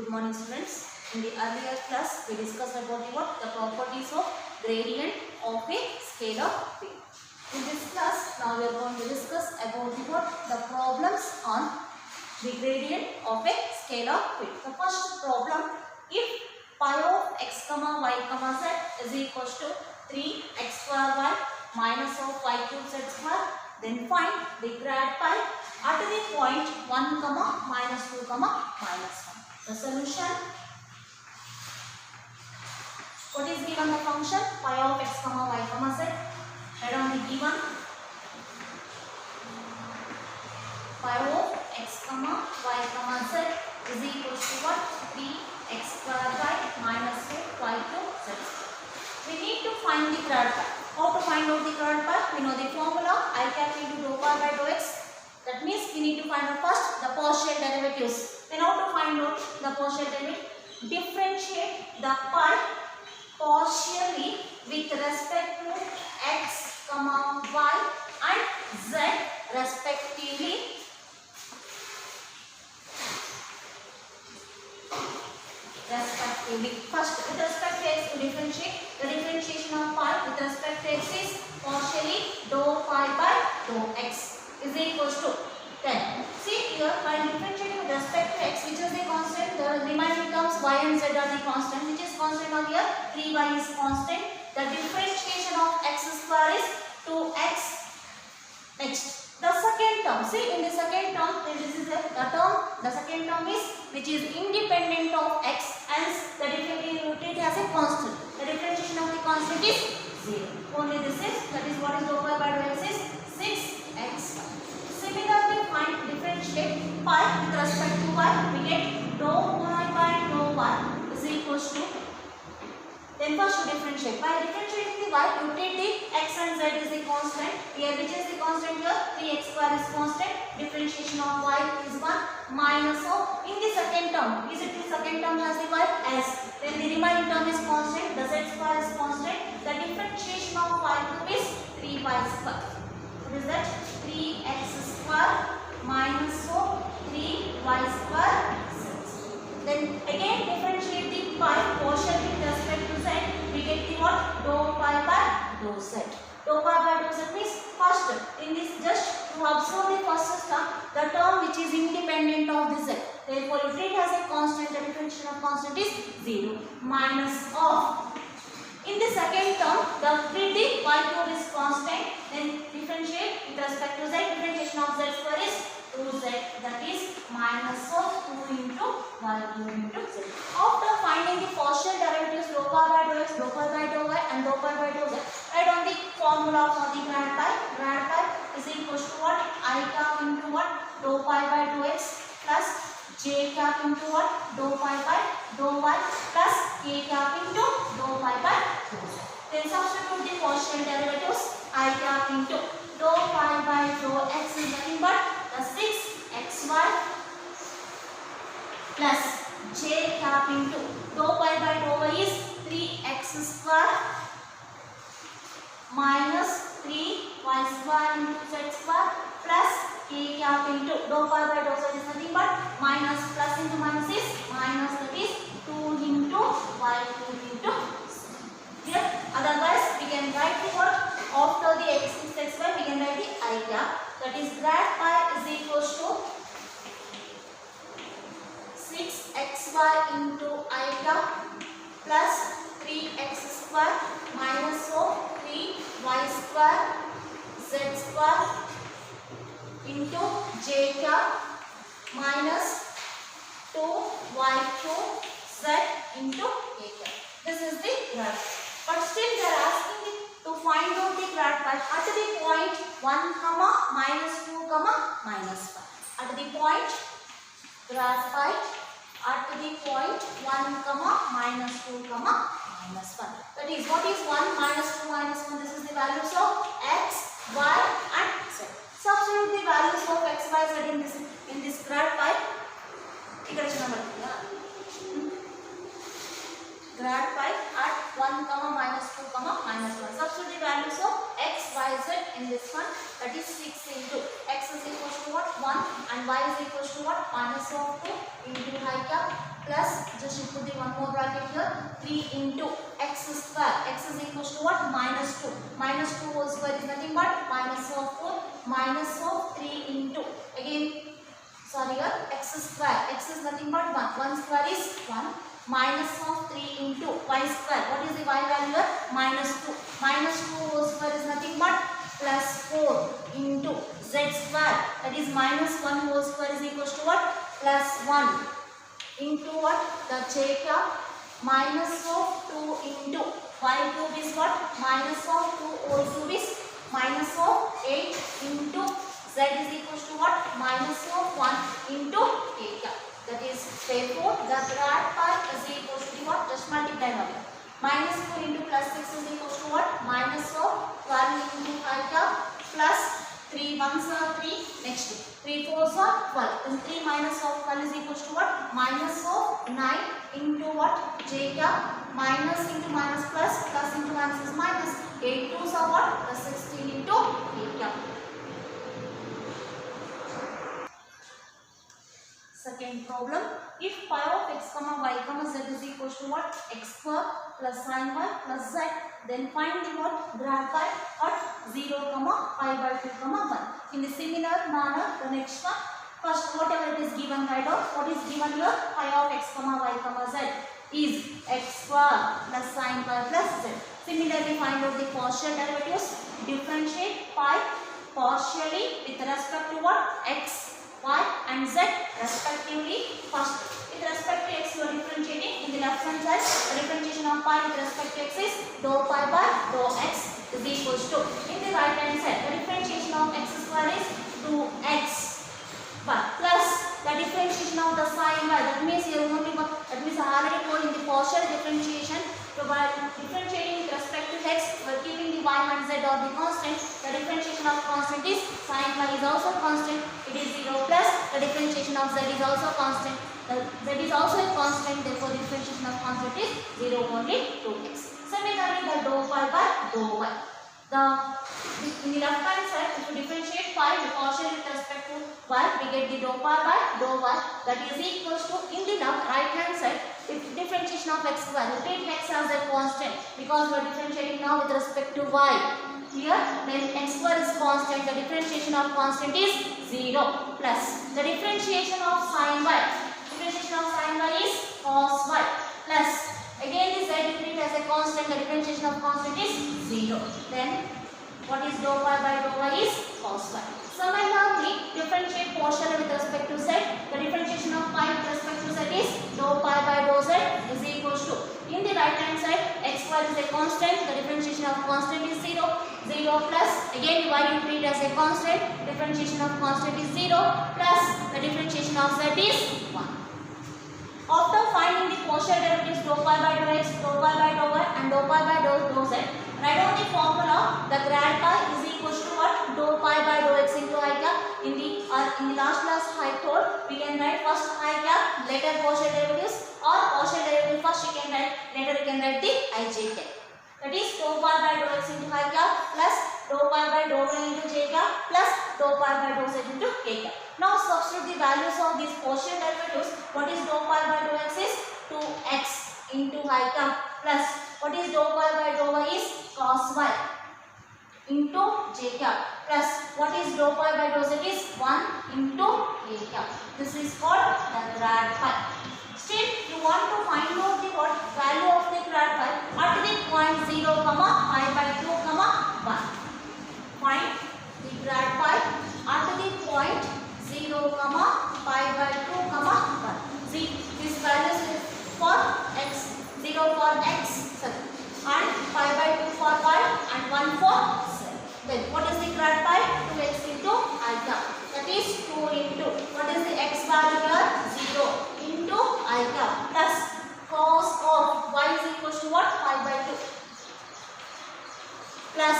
Good morning students. In the earlier class we discussed about the properties of gradient of a scalar field. In this class now we are going to discuss about the problems on the gradient of a scalar field. The first problem, if pi of x comma y comma z is equals to 3x square y minus of y cube z square, then find the grad pi at the point 1 comma minus 2 comma minus 1. The solution, what is given the function pi of x comma y comma z, write down the given pi of x comma y comma z is equals to what? 3x square y minus 2 y cube z. We need to find the grad pi. How to find out the grad pi? We know the formula I cap into dou pi by dou x. That means we need to find out first the partial derivatives. Then how to find out the partial derivative? Differentiate the pi partially with respect to x, comma, y and z respectively. First, with respect to x, to differentiate. The differentiation of pi with respect to x is partially dou pi by dou x is equals to 10. See here, while differentiating with respect to x, which is the constant, the remaining terms y and z are the constant. Which is constant over here? 3y is constant. The differentiation of x square is 2x. Next, the second term. See, in the second term, this is the second term is which is independent of x, hence the differentiation has a constant. The differentiation of the constant is 0. Only this is, that is what is dou pi by dou x is 6x. Similarly, find differentiate pi with respect to y, we get dou pi by dou y is equals to, then first to differentiate. By differentiating the y, you take the x and z is the constant. Here which is the constant here? 3x square is constant. Differentiation of y is 1 minus of, in the second term, is it the second term has the y? Yes. Then the remaining term is constant, the z square is constant. The differentiation of y cube is 3y square. What is that? 3x square minus of 3y square. Then again differentiate the pi partially with respect to z. We get the what? Dou pi by dou z. Dou pi by dou z means first in this, just to observe the first term, the term which is independent of the z. Therefore, if it has a constant, the differentiation of constant is 0 minus of. In the second term, the y cube is constant. Then differentiate with respect to z. Differentiation of z square is 2z. That is minus of 2 into y cube into z. After finding the partial derivatives dou pi by dou x, dou pi by dou y and dou pi by dou z, write on the formula for the grad pi. Grad pi is equals to what? I cap into what? Dou pi by dou x plus j cap into what? Dou pi by dou y plus k cap into dou pi by dou z. Then substitute the partial derivatives. I cap into dou pi by dou x is nothing but the 6xy plus j cap into dou pi by dou y is 3x square minus 3y square into z square plus k cap into dou pi by dou z is nothing but minus, plus into minus is minus, that is 2 into y cube into z. Here, otherwise we can write the what? After the x is x y, we can write the I cap. That is grad pi is equals to 6xy into I cap plus 3x square minus of 3y square z square into j cap minus 2y cube z into k cap. This is the grad. But still they are asking me to find out the grad pi at the point 1 comma minus 2 comma minus 1. At the point grad pi at the point 1 comma minus 2 comma minus 1. That is, what is 1 minus 2 minus 1? This is the values of x, y and z. Substitute the values of x, y, z in this grad pi. Grad pi at 1 comma minus 2 comma minus 1. Substitute the values of x, y, z in this one. That is 6 into x is equals to what? 1 and y is equals to what? Minus of 2 into I cap plus, just you put the one more bracket here, 3 into x square. X is equals to what? Minus 2. Minus 2 whole square is nothing but minus of 4 minus of 3 into, again, sorry here, x square. X is nothing but 1. 1 square is 1 minus of 3 into y square. What is the y value here? Minus 2. Minus 2 whole square is nothing but plus 4 into z square. That is minus 1 whole square is equals to what? Plus 1 into what? The j cube minus of 2 into y cube is what? Minus of 2 whole cube is minus of 8 into z is equals to what? Minus of 1 into k cube. That is, therefore, the grad phi is equals to what? Just multiply now. Minus 4 into plus 6 is equals to what? Minus of 12 into 5 cube plus 3 ones are 3, next 3 fours are 12. Then 3 minus of 12 is equals to what? Minus of 9 into what? J cube minus into minus plus, plus into minus is minus. 8 twos are what? The 16 into k cube. Second problem, if pi of x comma y comma z is equals to what? X square plus sin y plus z, then find the what? Grad phi at 0 comma pi by 2 comma 1. In the similar manner, the next one, first whatever it is given, write out what is given here. Pi of x comma y comma z is x square plus sin y plus z. Similarly, find out the partial derivatives. Differentiate pi partially with respect to what? X, y and z respectively. First, with respect to x you are differentiating. In the left hand side, the differentiation of pi with respect to x is dou pi by dou x is equals to. In the right hand side, the differentiation of x square is 2x, but plus the differentiation of the sin y. That means here only, that means already told in the partial differentiation. So by differentiating with respect to x, we are keeping the y and z or the constant. The differentiation of constant is sin y is also constant. It is 0 plus the differentiation of z is also constant. The z is also a constant. Therefore, the differentiation of constant is 0 only 2x. Similarly, the dou pi by dou y. In the left hand side, if you differentiate pi partially with respect to y, we get the dou pi by dou y. That is equals to, in the right hand side, if differentiation of x square, we take x as a constant because we are differentiating now with respect to y. Here, then x square is constant, the differentiation of constant is 0 plus the differentiation of sin y. Differentiation of sin y is cos y plus, again this z treat as a constant, the differentiation of constant is 0. Then what is dou pi by dou y is cos y. Similarly, differentiate partially with respect to z. The differentiation of pi with respect to z is dou pi by dou z is equals to, in the right hand side, x square is a constant, the differentiation of constant is 0. 0 plus, again y you treat as a constant, differentiation of constant is 0 plus the differentiation of z is 1. After finding the partial derivatives dou pi by dou x, dou pi by dou y and dou pi by dou z, write down the formula. The grad pi is equals to what? Dou pi by dou x into I cap. In the last class I told we can write first I cap, later partial derivatives, or partial derivative first you can write, later you can write the ij cap. That is dou pi by dou x into I cap plus dou pi by dou y into j cap plus dou pi by dou z into k cap. Now substitute the values of these partial derivatives. What is dou pi by dou x is 2x into I cap plus what is dou pi by dou y is cos y into j cap plus what is dou pi by dou z is 1 into k cap. This is called the grad phi. Still, you want to find out the what value of the grad phi at the point 0 comma pi by 2 comma 1. Find the grad phi at the point 0 comma pi by 2 comma 1. See, this value is for x, 0 for x, and pi by 2 for y and 1 for z. Then what is the grad phi? 2x into I cap. That is 2 into, what is the x value here? 0 into I cap plus cos of y is equals to what? Pi by 2 plus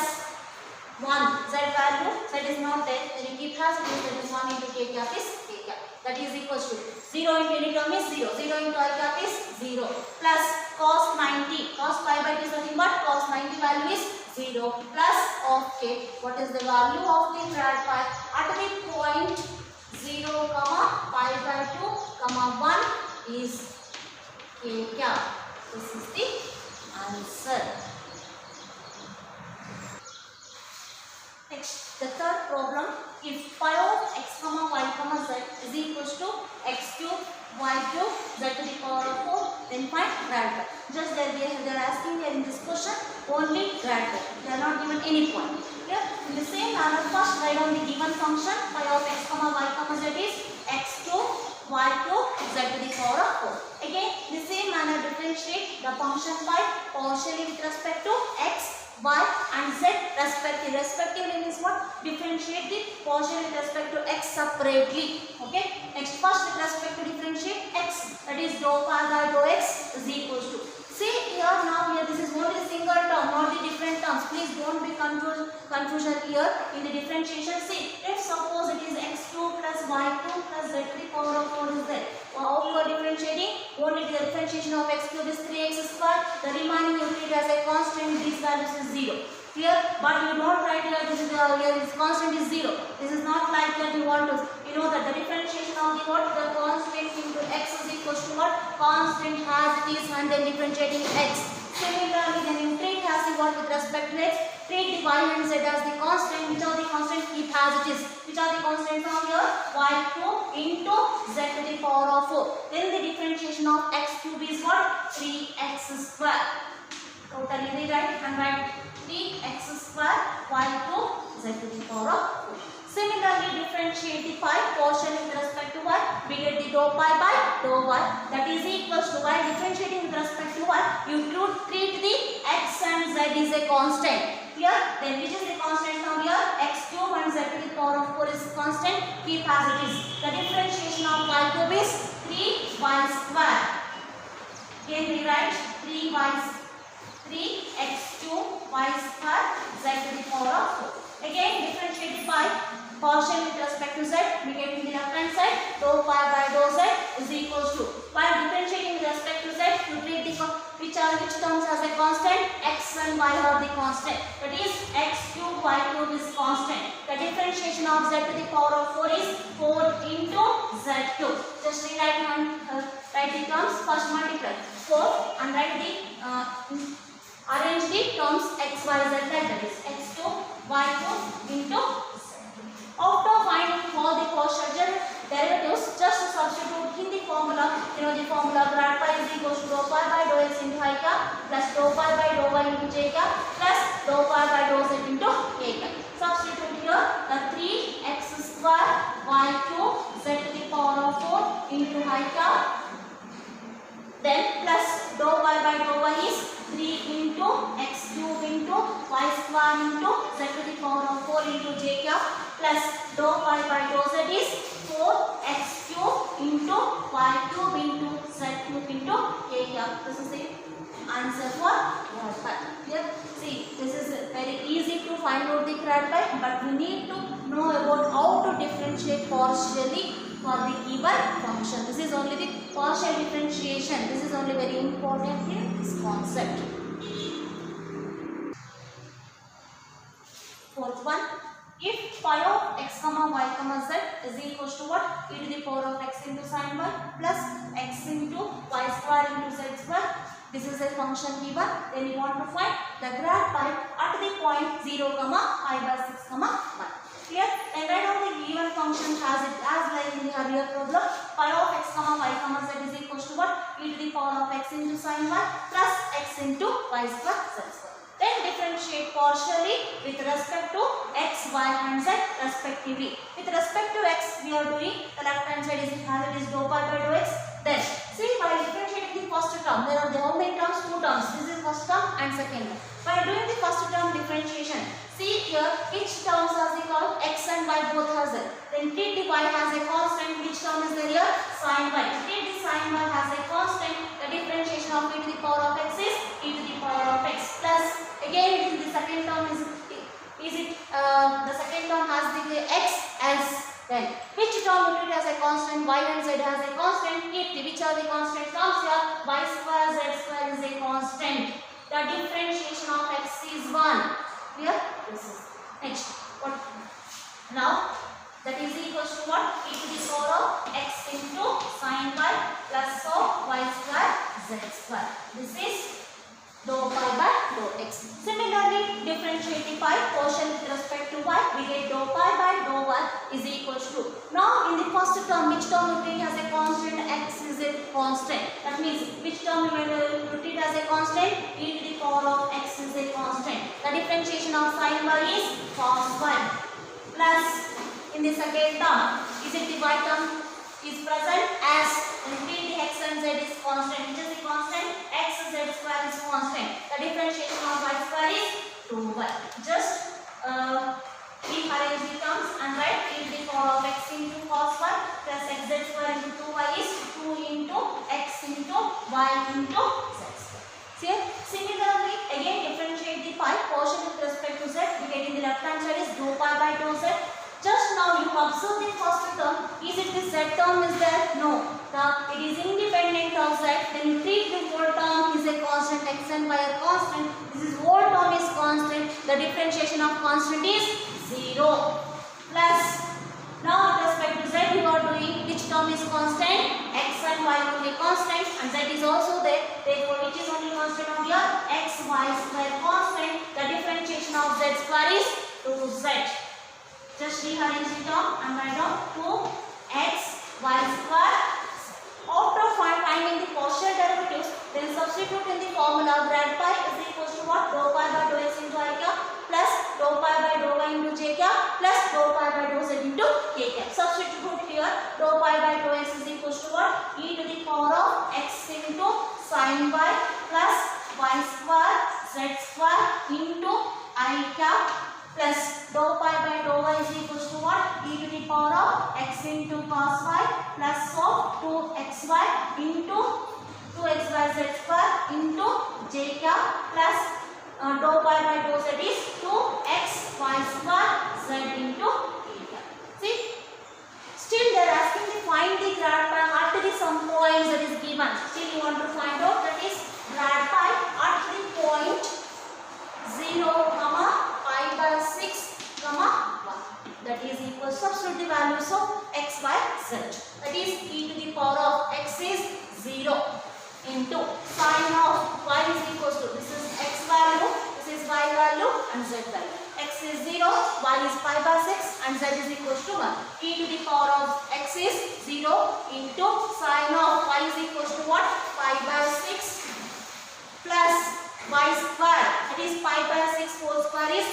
1 z value, that is not there, then you keep as it is, that is 1 into k cap is k cap. That is equals to 0 into any term is 0, 0 into I cap is 0 plus cos 90, cos pi by 2 is nothing but cos 90 value is 0 plus of k. What is the value of the grad phi at the point 0 comma pi by 2 comma 1 is problem. If pi of x comma y comma z is equals to x cube y cube z to the power of 4, then find grad phi. Just that they are asking here in this question only grad phi. They are not given any point. Here in the same manner, first write down the given function pi of x comma y comma z is x cube y cube z to the power of 4. Again, in the same manner differentiate the function pi partially with respect to x, y and z respectively. Respectively means what? Differentiate the partially with respect to x separately. Okay. Next, first with respect to differentiate x, that is dou pi by dou x is equals to. See here, now here this is only the single term, not the different terms. Please don't be confusion here in the differentiation. See, if suppose it is x2 plus y2 plus z to the power of 4 is there. How you are differentiating? Only the differentiation of x cube is 3x square. The remaining you treat as a constant. These values is 0. Here, but you don't write here this is here this constant is 0. This is not like that you want to. You know that the differentiation of the what? The constant into x is equals to what? Constant has it is and then differentiating x. Similarly, then you treat as the what with respect to x? Treat the y and z as the constant. Which are the constant? Keep as it is. Which are the constants from here? Y cube into z to the power of 4. Then the differentiation of x cube is what? 3x square. Totally rewrite and write 3x square y cube z to the power of 4. Similarly, differentiate the pi portion with respect to y. We get the dou pi by dou y. That is equals to y. Differentiating with respect to y, you treat the x and z is a constant. Here, then which is the constant from here? X cube and z to the power of 4 is constant. Keep as it is. The differentiation of y cube is 3y square. Again, rewrite 3x cube y square z to the power of 4. Again, differentiate the pi portion with respect to z. We get in the left hand side dou pi by dou z is equals to. While differentiating with respect to z, you treat the which terms as a constant? X and y are the constant. That is x cube y cube is constant. The differentiation of z to the power of 4 is 4 into z cube. Just rewrite and write the terms. First multiply 4 and write the arrange the terms x y z like that is x cube y cube into z. After finding all the partial derivatives, just substitute in the formula. You know the formula grad pi is equals to dou pi by dou x into I cap plus dou pi by dou y into j cap plus dou pi by dou z into k cap. Substitute here the 3x square y cube z to the power of 4 into I cap. Then plus dou y by dou y is 3 into x cube into y square into z to the power of 4 into j cap plus dou pi by dou z is 4x cube into y cube into z cube into k cap. This is the answer for grad pi. Here, see, this is very easy to find out the grad pi, but we need to know about how to differentiate partially for the given function. This is only the partial differentiation. This is only very important in this concept. Fourth one, if pi of x comma y comma z is equals to what? E to the power of x into sin y plus x into y square into z square. This is a function given. Then you want to find the grad pi at the point 0 comma pi by 6 comma 1. Here, then write down the given function as like in the earlier problem. Pi of x comma y comma z is equals to what? E to the power of x into sin y plus x into y square z square. Then differentiate partially with respect to x, y and z respectively. With respect to x, we are doing the left hand side is as it is dou pi by dou x. Then see, by differentiating the first term, there are how many terms? 2 terms. This is first term and second term. By doing the first term differentiation, see here which terms are the called x and y both has it. Then treat the y as a constant. Which term is there here? Sin y. Treat the sin y as a constant. The differentiation of e to the power of x is e to the power of x plus. Again, the second term is the second term has the x as well. Which term you treat as a constant? Y and z has a constant. Keep the which are the constant terms here? Y square z square is a constant. The differentiation of x is 1. Here, this is next. What now? That is equals to what? E to the power of x into sin y plus of y square z square. This is dou pi by dou x. Similarly, differentiate the pi portion with respect to y. We get dou pi by dou term, which term you treat as a constant? X is a constant. That means which term you treat as a constant? E to the power of x is a constant. The differentiation of sin y is cos y plus in the second term, is it the y term is present as and treat the x and z is constant. Which is the constant? X z square is constant. The differentiation of y square is 2y. Just rearrange the terms and write e to the power of x into cos y plus xz square into 2y is 2 into x into y into z square. See, similarly again differentiate the pi portion with respect to z. We get in the left hand side is dou pi by dou z. Just now you observe the first term. Is it the z term is there? No. It is independent of z. Then you treat the whole term is a constant. X and y are constant. This is whole term is constant. The differentiation of constant is 0 plus. Now with respect to z you are doing which term is constant? X and y will be constant and z is also there. Therefore which is only constant of here? X y square constant. The differentiation of z square is 2z. Just rearrange the term and write down 2x y square. After finding the partial derivatives, then substitute in the formula grad pi is equals to what? Dou pi by dou x into I cap plus dou pi by dou y into j cap plus dou pi by dou z into k cap. Substitute here. Dou pi by dou x is equals to what? E to the power of x into sin y plus y square z square into I cap plus dou pi by dou y is equals to what? E to the power of x into cos y plus of 2xy into 2xyz square into j cap plus dou pi by dou z is 2xy square z into k cap. See, still they are asking to find the grad pi at the some points that is given. Still you want to find out that is grad pi at the point 0, pi by 6, 1. That is equal. Substitute the values of x, y, z. That is e to the power of x is 0 into sin of y is equals to, this is x value, this is y value and z value. X is 0, y is pi by 6 and z is equals to 1. E to the power of x is 0 into sin of y is equals to what? Pi by 6 plus y square, that is pi by 6 whole square is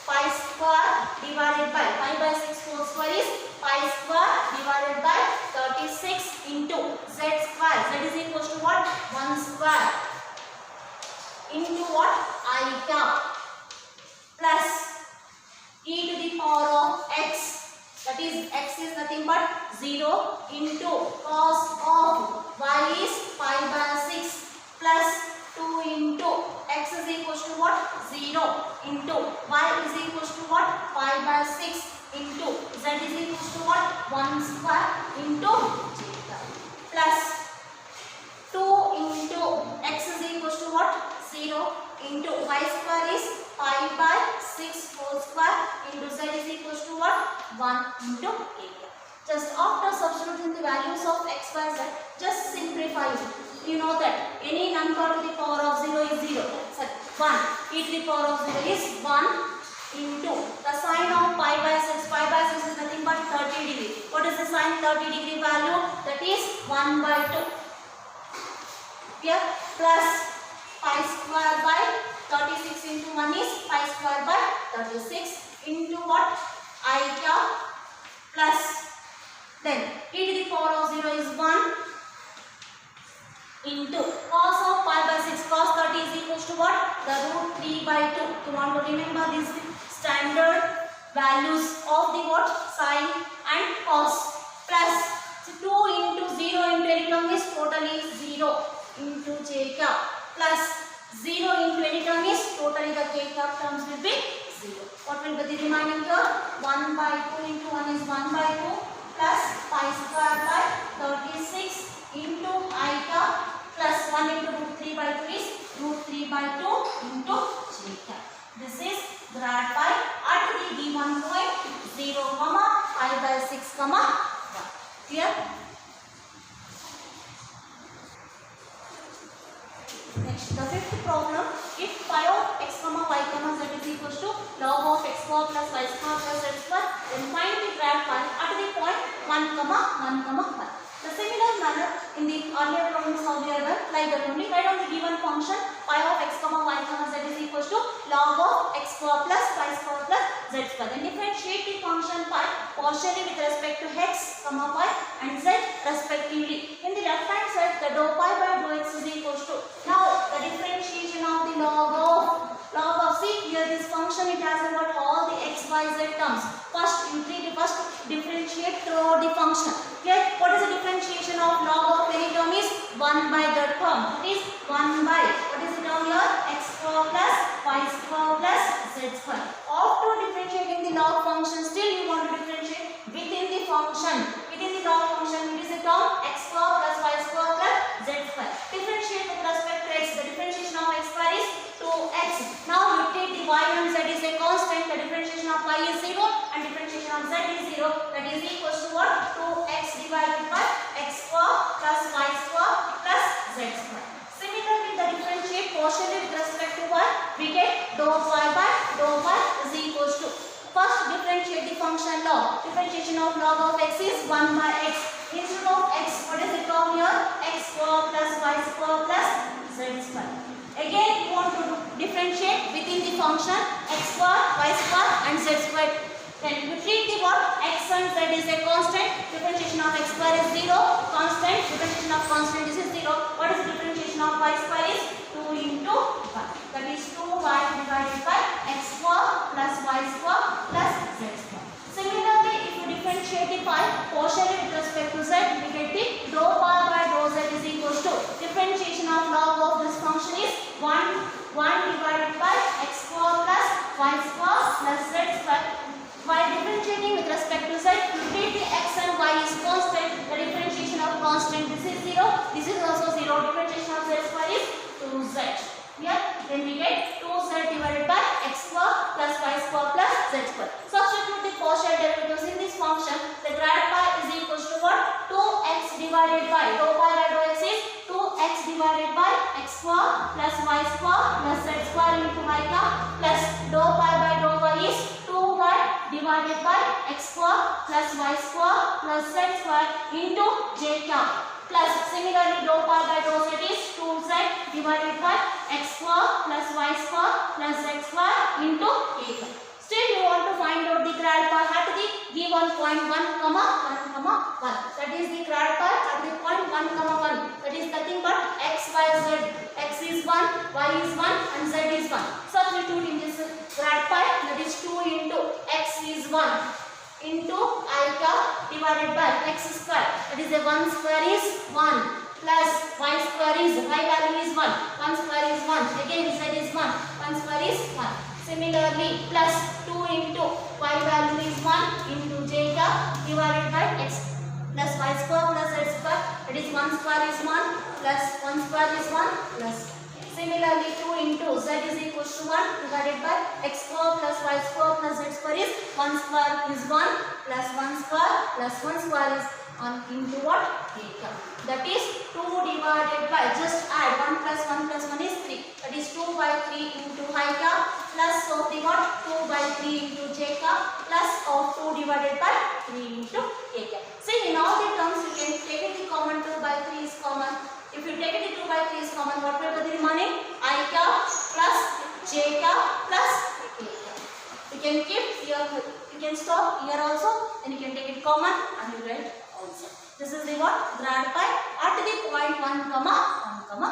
pi square divided by pi by 6 whole square is pi square divided by 36 into z square. Z is equals to what? 1 square into what? I cap plus e to the power of x, that is x is nothing but 0 into cos of y is pi by 6 plus 2 into x is equals to what? 0 into y is equals to what? Pi by 6 into z is equals to what? 1 square into j plus 2 into x is equals to what? 0 into y square is pi by 6 whole square into z is equals to what? 1 into k. Just after substituting the values of x, y, z, just simplify it. You know that any number to the power of 0 is 0. So 1. E to the power of 0 is 1 into the sine of pi by 6. Pi by 6 is nothing but 30 degree. What is the sine 30 degree value? That is 1 by 2. Here plus pi square by 36 into 1 is pi square by 36 into what? I cap plus then e to the power of 0 is 1 into cos of pi by 6. Cos 30 is equals to what? The root 3 by 2. You want to remember these standard values of the what? Sine and cos plus 2 into 0 into any term is totally 0 into j cap plus 0 into any term is totally the k cap terms will be 0. What will be the remaining here? 1 by 2 into 1 is 1 by 2 plus pi square by 36 into I cap plus 1 into root 3 by 2 is root 3 by 2 into j cap. This is grad pi at the given point 0, pi by 6, 1. Clear? Next, the fifth problem. If pi of x, y, z is equals to log of x square plus y square plus z square, then find the grad pi at the point 1, 1 comma 1 comma 1. The similar manner in the earlier problems how we are done like that only. Write on the given function pi of x comma y comma z is equals to log of x square plus y square plus z square. Then differentiate the function pi partially with respect to x comma y and z respectively. In the left hand side the dou pi by dou x is equals to, now the differentiation of the log of see here this function it has about all the x y z terms. First differentiate through the function. Here what is the differentiation of log of any term is 1 by the term. It is 1 by, what is the term here, x square plus y square plus z square. After differentiating the log function, still you want to differentiate within the function. Within the log function it is a term x square plus y square plus z square. Differentiate with respect to x. The differentiation of x square is 2x. Now you take the y and z is a constant. The differentiation of y is 0 and differentiation of z is 0. That is equals to what? 2x divided by x square plus y square plus z square. Similarly, the differentiate partially with respect to y, we get dou y by dou y is equals to, first differentiate the function log. Differentiation of log of x is 1 by x. Instead of x, what is the term here? X square plus y square plus z square. Again, you want to differentiate within the function x square, y square and z square. Then you treat the what? X and z is a constant. Differentiation of x square is 0. Constant. Differentiation of constant is 0. What is the differentiation of y square is? 2 into 1. That is 2y divided by x square plus y square plus z square. Similarly, if you differentiate the pi partially with respect to z, we get the dou pi by dou z is equals to, differentiation of log of this function is 1 divided by x square plus y square plus z square. While differentiating with respect to z, you treat the x and y is constant. The differentiation of constant, this is 0. This is also 0. Differentiation of z square is 2z. Here, then we get 2z divided by x square plus y square plus z square. Substitute the partial derivatives in this function. The grad pi is equals to what? 2x divided by dou pi by dou x is 2x divided by x square plus y square plus z square into y cap plus dou pi by dou y is 2y divided by x square plus y square plus z square into j cap plus similarly dou pi by dou z is 2z divided by x square plus y square plus z square into a cap. Still you want to find out the grad pi at the given point 1 comma 1 comma 1. That is the grad pi at the point 1 comma 1. That is nothing but x, y, z. X is 1, y is 1 and z is 1. Substitute in this grad pi, that is 2 into x is 1 into I cap divided by x square. That is a 1 square is 1 plus y square is, y value is 1. 1 square is 1. Again z is 1. 1 square is 1. Similarly, plus 2 into y value is 1 into j cap divided by x plus y square plus z square. That is 1 square is 1 plus 1 square is 1 plus. Similarly, 2 into z is equals to 1 divided by x square plus y square plus z square is 1 square is 1 plus 1 square plus 1 square is 1 into what? A cap. That is 2 divided by, just add 1 plus 1 plus 1 is 3. That is 2 by 3 into I cap plus of the what? 2 by 3 into j cap plus of 2 divided by 3 into a cap. See, in all the terms you can take it the common, 2 by 3 is common. If you take it the 2 by 3 is common, what will be the remaining? I cap plus j cap plus a cap. You can keep here, you can stop here also, and you can take it common and you write also. This is the what? Grad pi at the point 1 comma 1 comma